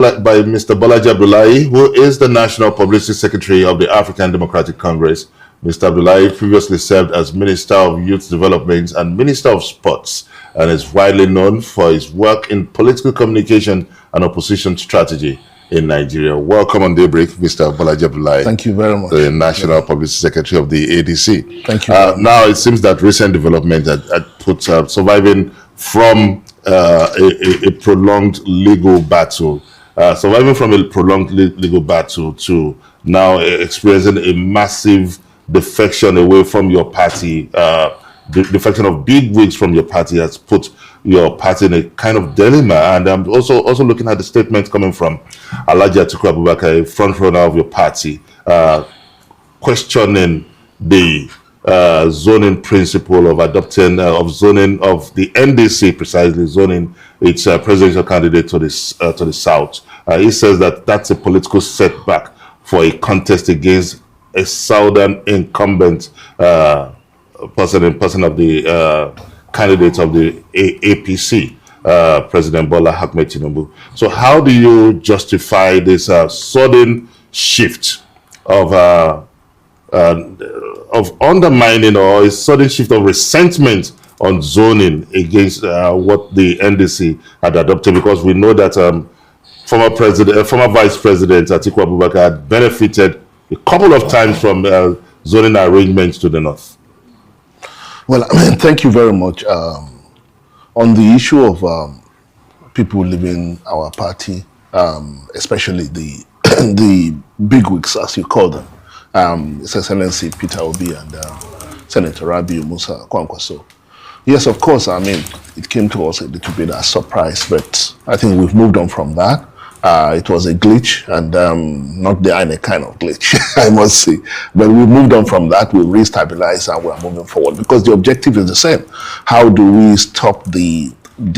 by Mr. Bolaji Abdullahi, who is the National Publicity Secretary of the African Democratic Congress. Mr. Abdullahi previously served as Minister of Youth Development and Minister of Sports, and is widely known for his work in political communication and opposition strategy in Nigeria. Welcome on Daybreak, Mr. Bolaji Abdullahi. Thank you very much. The National Publicity Secretary of the ADC. Thank you. Now, it seems that recent developments had put surviving from a prolonged legal battle, to now experiencing a massive defection away from your party. The defection of big wigs from your party has put your party in a kind of dilemma. And I'm also looking at the statement coming from Bolaji Abdullahi, a front runner of your party, questioning the zoning principle of adopting of zoning of the NDC, precisely zoning its presidential candidate to the south. He says that that's a political setback for a contest against a southern incumbent person of the candidate of the APC, President Bola Ahmed Tinubu. So how do you justify this sudden shift of undermining, or a sudden shift of resentment on zoning against what the NDC had adopted? Because we know that former Vice President Atiku Abubakar had benefited a couple of times from zoning arrangements to the north. Well, thank you very much. On the issue of people leaving our party, especially the bigwigs, as you call them, His Excellency Peter Obi and Senator Obi And Kwankwaso. Yes, of course, I mean, it came to us a little bit as a surprise, but I think we've moved on from that. It was a glitch, and not the any kind of glitch, I must say. But we moved on from that, we restabilized, and we're moving forward, because the objective is the same. How do we stop the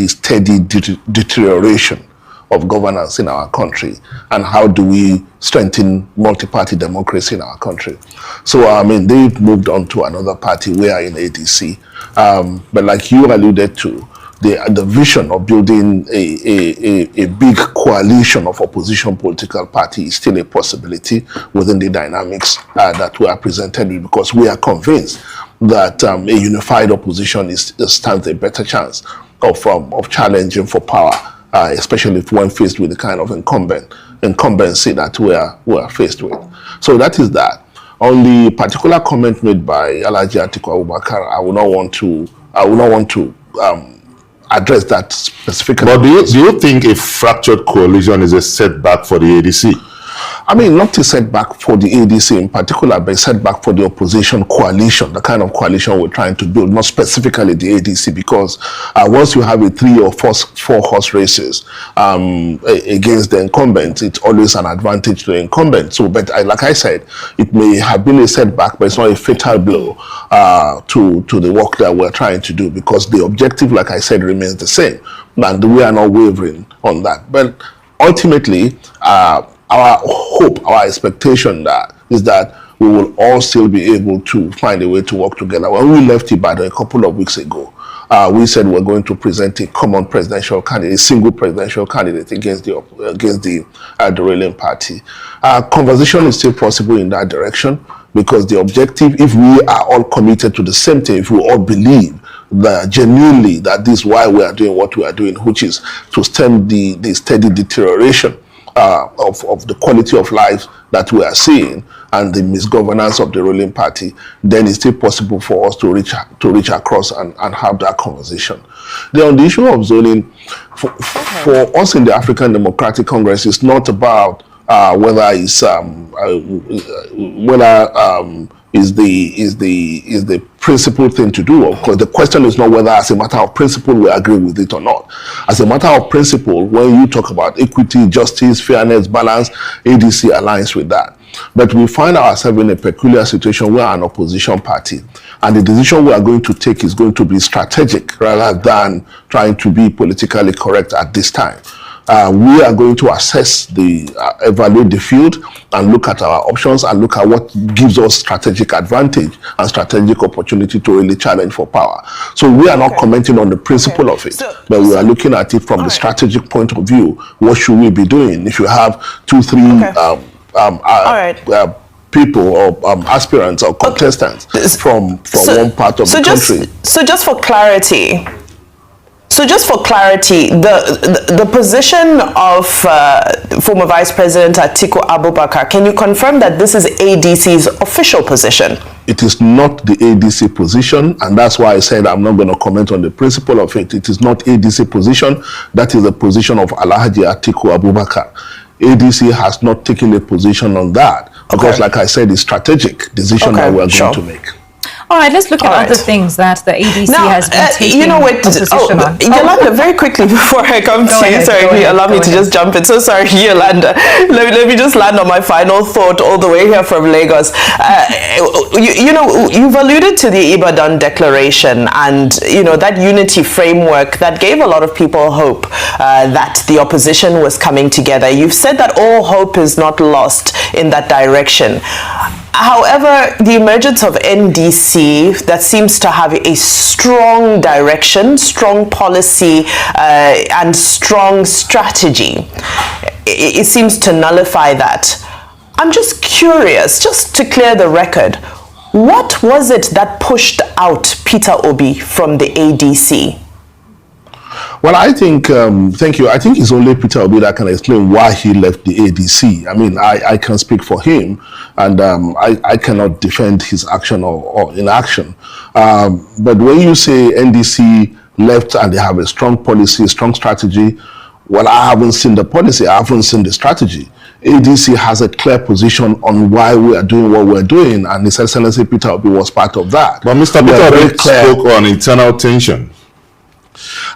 steady deterioration of governance in our country, and how do we strengthen multi-party democracy in our country? So, I mean, they've moved on to another party. We are in ADC. But like you alluded to, the vision of building a big coalition of opposition political parties is still a possibility within the dynamics that we are presented with, because we are convinced that a unified opposition stands a better chance of challenging for power, especially if one faced with the kind of incumbency that we are faced with. So that is that. On the particular comment made by Bolaji Abdullahi, I will not want to address that specifically. But do you think a fractured coalition is a setback for the ADC? I mean, not a setback for the ADC in particular, but a setback for the opposition coalition, the kind of coalition we're trying to build, not specifically the ADC, because once you have a 3 or 4 horse races against the incumbent, it's always an advantage to the incumbent. So, but like I said, it may have been a setback, but it's not a fatal blow to the work that we're trying to do, because the objective, like I said, remains the same, and we are not wavering on that. But ultimately, our hope, our expectation is that we will all still be able to find a way to work together. When we left Ibadan a couple of weeks ago, we said we're going to present a common presidential candidate, a single presidential candidate against the ruling party. Conversation is still possible in that direction, because the objective, if we are all committed to the same thing, if we all believe that genuinely that this is why we are doing what we are doing, which is to stem the steady deterioration of the quality of life that we are seeing and the misgovernance of the ruling party, then it's still possible for us to reach across and have that conversation. Then on the issue of zoning, for us in the African Democratic Congress, it's not about whether it's is the principal thing to do. Of course, the question is not whether as a matter of principle we agree with it or not. As a matter of principle, when you talk about equity, justice, fairness, balance, ADC aligns with that. But we find ourselves in a peculiar situation where an opposition party, and the decision we are going to take is going to be strategic rather than trying to be politically correct at this time. We are going to assess evaluate the field and look at our options and look at what gives us strategic advantage and strategic opportunity to really challenge for power. So we are not commenting on the principle of it, but we are looking at it from the strategic point of view. What should we be doing? If you have 2, 3 people or aspirants or contestants from one part of the country. So just for clarity, the position of former Vice President Atiku Abubakar, can you confirm that this is ADC's official position? It is not the ADC position, and that's why I said I'm not going to comment on the principle of it. It is not ADC position. That is the position of Alhaji Atiku Abubakar. ADC has not taken a position on that because, like I said, it's strategic decision that we are going to make. All right, let's look at other things that the ADC has been taking a position on. Yolanda, very quickly before I come to you, sorry, allow me to just jump in. So sorry, Yolanda. Let me just land on my final thought all the way here from Lagos. You've alluded to the Ibadan Declaration and, that unity framework that gave a lot of people hope that the opposition was coming together. You've said that all hope is not lost in that direction. However, the emergence of NDC that seems to have a strong direction, strong policy, and strong strategy, it seems to nullify that. I'm just curious, just to clear the record, what was it that pushed out Peter Obi from the ADC? Well, I think, thank you. I think it's only Peter Obi that can explain why he left the ADC. I mean, I can speak for him, and I cannot defend his action or inaction. But when you say NDC left and they have a strong policy, a strong strategy, well, I haven't seen the policy. I haven't seen the strategy. ADC has a clear position on why we are doing what we're doing, and His Excellency Peter Obi was part of that. But Mr. Peter Obi spoke on internal tension.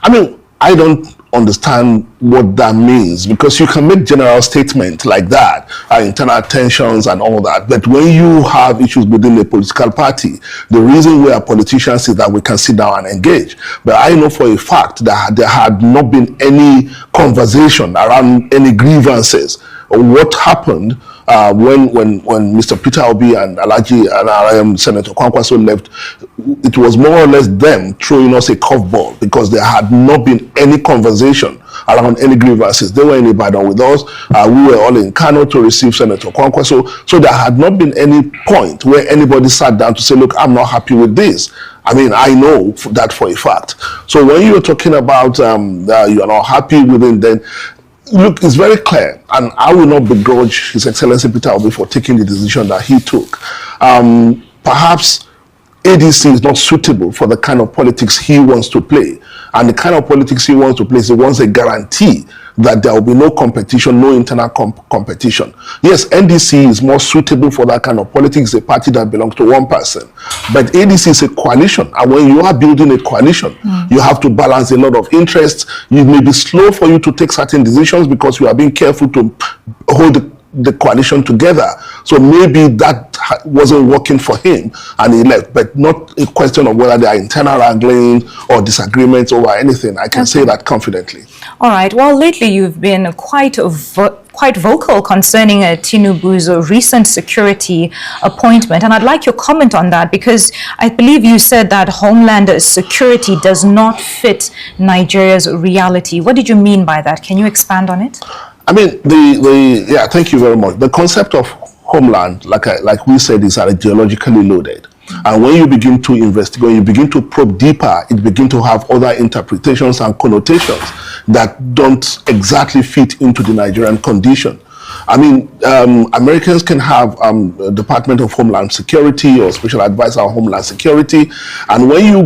I mean, I don't understand what that means, because you can make general statements like that, internal tensions and all that, but when you have issues within a political party, the reason we are politicians is that we can sit down and engage. But I know for a fact that there had not been any conversation around any grievances or what happened when Mr. Peter Obi and Senator Kwankwaso left. It was more or less them throwing us a curveball, because there had not been any conversation around any grievances. They were in Ibadan with us. We were all in Kano to receive Senator Kwankwaso. So there had not been any point where anybody sat down to say, look, I'm not happy with this. I mean, I know that for a fact. So when you're talking about you're not happy with it, then look, it's very clear, and I will not begrudge His Excellency Peter Obi for taking the decision that he took. Perhaps ADC is not suitable for the kind of politics he wants to play, and the kind of politics he wants to play is he wants a guarantee that there will be no competition, no internal competition. Yes, NDC is more suitable for that kind of politics, a party that belongs to one person. But ADC is a coalition, and when you are building a coalition, you have to balance a lot of interests. It may be slow for you to take certain decisions because you are being careful to hold the coalition together. So maybe that wasn't working for him and he left, but not a question of whether there are internal wrangling or disagreements over anything. I can say that confidently. All right. Well, lately you've been quite vocal concerning Tinubu's recent security appointment, and I'd like your comment on that, because I believe you said that Homeland security does not fit Nigeria's reality. What did you mean by that? Can you expand on it? I mean, yeah, thank you very much. The concept of homeland, like we said, is ideologically loaded. And when you begin to investigate, when you begin to probe deeper, it begins to have other interpretations and connotations that don't exactly fit into the Nigerian condition. I mean, Americans can have a Department of Homeland Security or Special Advisor on Homeland Security, and when you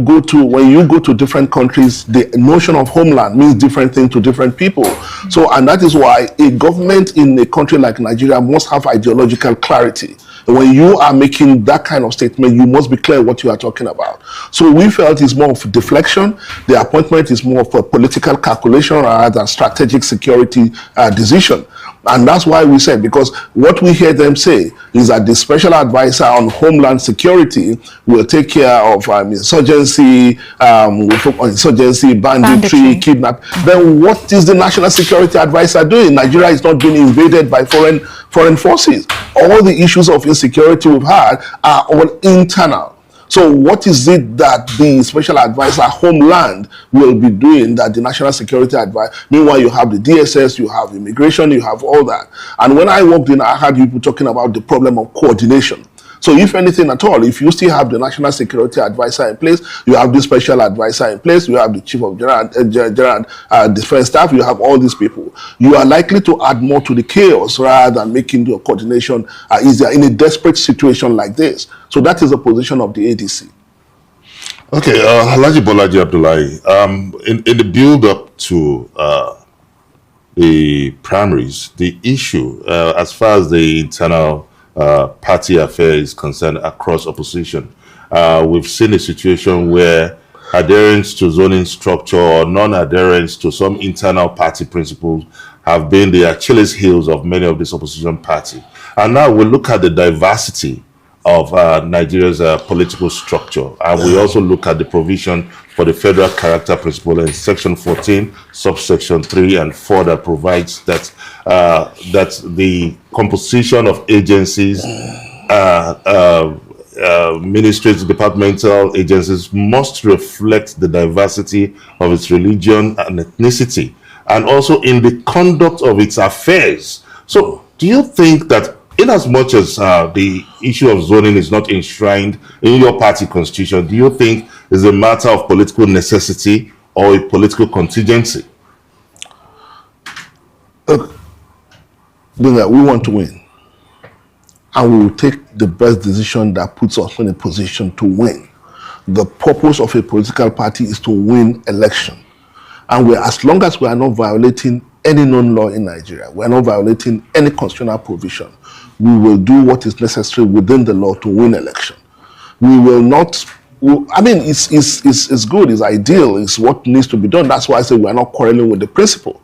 go to different countries, the notion of homeland means different things to different people. So, and that is why a government in a country like Nigeria must have ideological clarity. When you are making that kind of statement, you must be clear what you are talking about. So we felt it's more of deflection. The appointment is more of a political calculation rather than strategic security decision. And that's why we said, because what we hear them say is that the special advisor on Homeland Security will take care of insurgency, banditry, kidnap. Then what is the national security advisor doing? Nigeria is not being invaded by foreign forces. All the issues of insecurity we've had are all internal. So what is it that the special advisor Homeland will be doing that the national security advisor, meanwhile you have the DSS, you have immigration, you have all that. And when I walked in, I heard people talking about the problem of coordination. So if anything at all, if you still have the national security advisor in place, you have the special advisor in place, you have the chief of general defense staff, you have all these people, you are likely to add more to the chaos rather than making the coordination easier in a desperate situation like this. So that is the position of the ADC. Okay, Bolaji Abdullahi, in the build-up to the primaries, the issue, as far as the internal party affair is concerned across opposition, we've seen a situation where adherence to zoning structure or non-adherence to some internal party principles have been the Achilles heels of many of these opposition parties. And now we look at the diversity of Nigeria's political structure, and we also look at the provision for the federal character principle in section 14 subsection 3 and 4 that provides that that the composition of agencies, ministries, departmental agencies must reflect the diversity of its religion and ethnicity, and also in the conduct of its affairs. So do you think that in as much as the issue of zoning is not enshrined in your party constitution, do you think it's a matter of political necessity or a political contingency? Look, we want to win. And we will take the best decision that puts us in a position to win. The purpose of a political party is to win election. And as long as we are not violating any known law in Nigeria, we are not violating any constitutional provision, we will do what is necessary within the law to win election. We will not, I mean, it's good, it's ideal, it's what needs to be done. That's why I say we are not quarreling with the principle.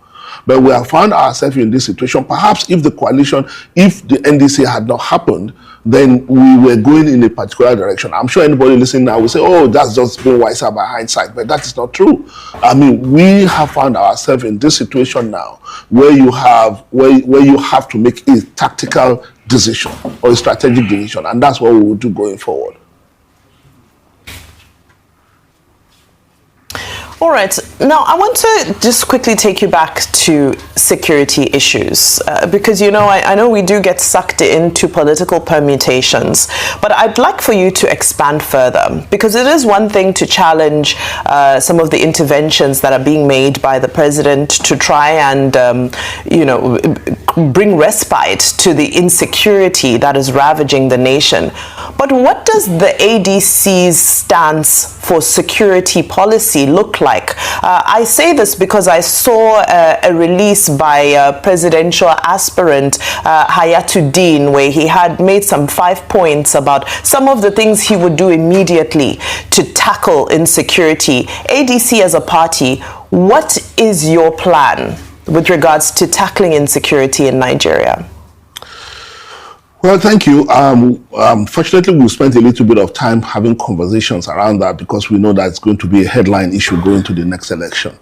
But we have found ourselves in this situation. Perhaps if the coalition, if the NDC had not happened, then we were going in a particular direction. I'm sure anybody listening now will say, oh, that's just being wiser by hindsight. But that is not true. I mean, we have found ourselves in this situation now where you have to make a tactical decision or a strategic decision. And that's what we will do going forward. All right. Now, I want to just quickly take you back to security issues because, you know, I know we do get sucked into political permutations, but I'd like for you to expand further, because it is one thing to challenge some of the interventions that are being made by the president to try and, you know, bring respite to the insecurity that is ravaging the nation. But what does the ADC's stance for security policy look like? I say this because I saw a release by presidential aspirant Hayatuddin, where he had made some 5 points about some of the things he would do immediately to tackle insecurity. ADC as a party, what is your plan with regards to tackling insecurity in Nigeria? Well, thank you. Fortunately, we spent a little bit of time having conversations around that because we know that it's going to be a headline issue going to the next election.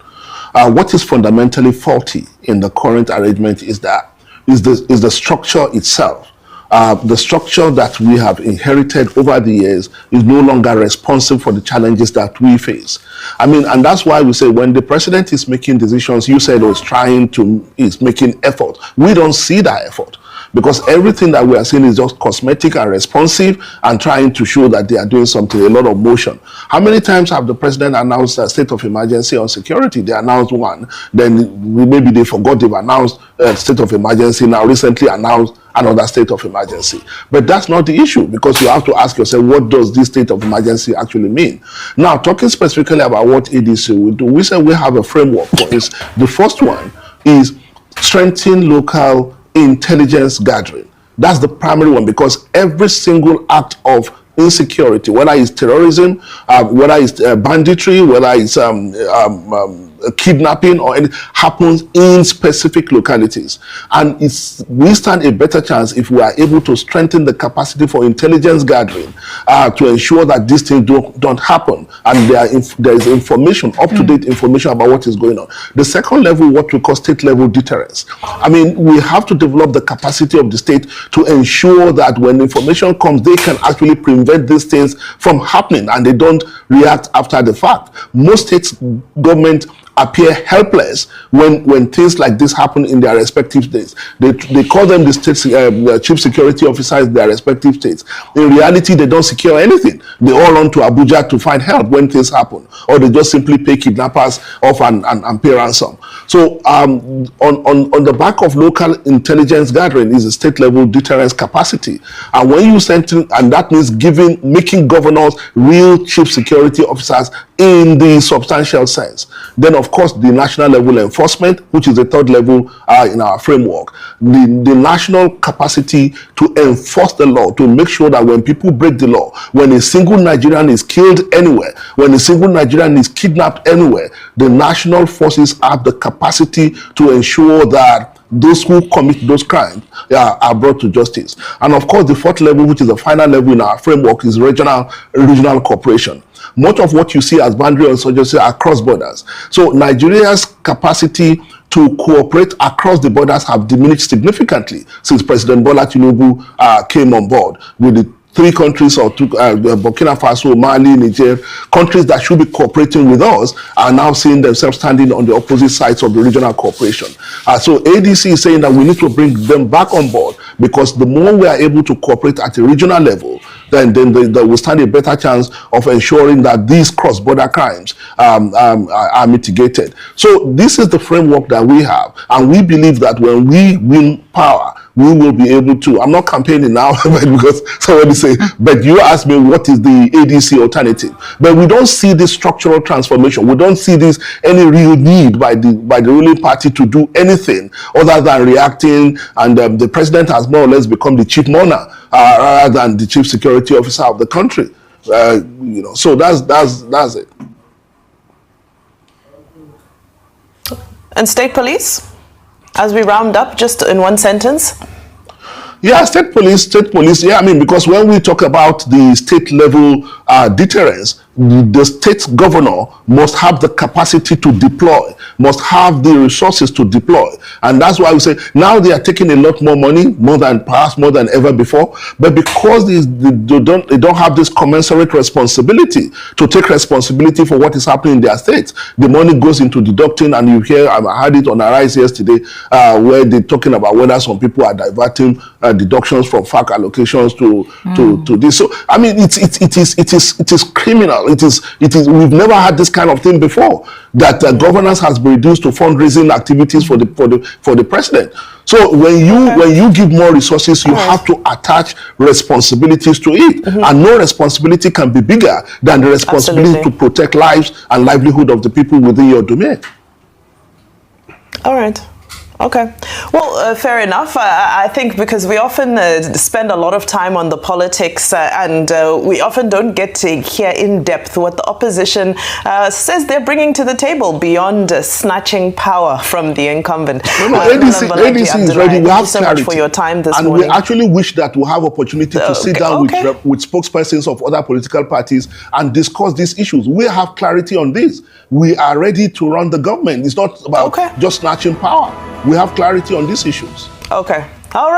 What is fundamentally faulty in the current arrangement is the structure itself. The structure that we have inherited over the years is no longer responsive for the challenges that we face. I mean, and that's why we say when the president is making decisions, you said is making effort. We don't see that effort, because everything that we are seeing is just cosmetic and responsive and trying to show that they are doing something, a lot of motion. How many times have the president announced a state of emergency on security? They announced one, then maybe they forgot they've announced a state of emergency, now recently announced another state of emergency. But that's not the issue, because you have to ask yourself, what does this state of emergency actually mean? Now, talking specifically about what ADC will do, we say we have a framework for this. The first one is strengthen local intelligence gathering. That's the primary one, because every single act of insecurity, whether it's terrorism, whether it's banditry, whether it's kidnapping or anything happens in specific localities. And we stand a better chance if we are able to strengthen the capacity for intelligence gathering to ensure that these things don't happen, and there is information, up-to-date information about what is going on. The second level, what we call state-level deterrence. I mean, we have to develop the capacity of the state to ensure that when information comes, they can actually prevent these things from happening and they don't react after the fact. Most states' government appear helpless when things like this happen in their respective states. They call them the state chief security officers in their respective states. In reality, they don't secure anything. They all run to Abuja to find help when things happen, or they just simply pay kidnappers off and pay ransom. So on the back of local intelligence gathering is a state level deterrence capacity. And when you send in, and that means making governors real chief security officers in the substantial sense. Then of course the national level enforcement, which is the third level in our framework. The national capacity to enforce the law, to make sure that when people break the law, when a single Nigerian is killed anywhere, when a single Nigerian is kidnapped anywhere, the national forces have the capacity to ensure that those who commit those crimes are brought to justice. And of course the fourth level, which is the final level in our framework, is regional cooperation. Much of what you see as boundary insurgency are cross borders. So Nigeria's capacity to cooperate across the borders have diminished significantly since President Bola Tinubu came on board with the three countries, or Burkina Faso, Mali, Niger, countries that should be cooperating with us are now seeing themselves standing on the opposite sides of the regional cooperation. So ADC is saying that we need to bring them back on board, because the more we are able to cooperate at a regional level, then they will stand a better chance of ensuring that these cross-border crimes are mitigated. So this is the framework that we have, and we believe that when we win power, we will be able to, I'm not campaigning now because somebody say, but you asked me what is the ADC alternative. But we don't see this structural transformation. We don't see this any real need by the ruling party to do anything other than reacting, and the president has more or less become the chief mourner rather than the chief security officer of the country. So that's it. And state police? As we round up, just in one sentence. Yeah, state police, yeah, I mean, because when we talk about the state level deterrence, the state governor must have the capacity to deploy, must have the resources to deploy. And that's why we say now they are taking a lot more money, perhaps more than ever before, but because they don't have this commensurate responsibility to take responsibility for what is happening in their states, the money goes into deducting. And you hear, I heard it on Arise yesterday, where they're talking about whether some people are diverting deductions from FAC allocations to this. So I mean, it is criminal. It is. We've never had this kind of thing before, that governance has been reduced to fundraising activities for the president. So when you give more resources, you have to attach responsibilities to it, and no responsibility can be bigger than the responsibility to protect lives and livelihood of the people within your domain. All right. Okay. Well, fair enough. I think because we often spend a lot of time on the politics and we often don't get to hear in depth what the opposition says they're bringing to the table beyond snatching power from the incumbent. ADC is ready. We have so clarity. Much for your time this and morning. we actually wish that we have opportunity to sit down with spokespersons of other political parties and discuss these issues. We have clarity on this. We are ready to run the government. It's not about just snatching power. We have clarity on these issues. Okay. All right.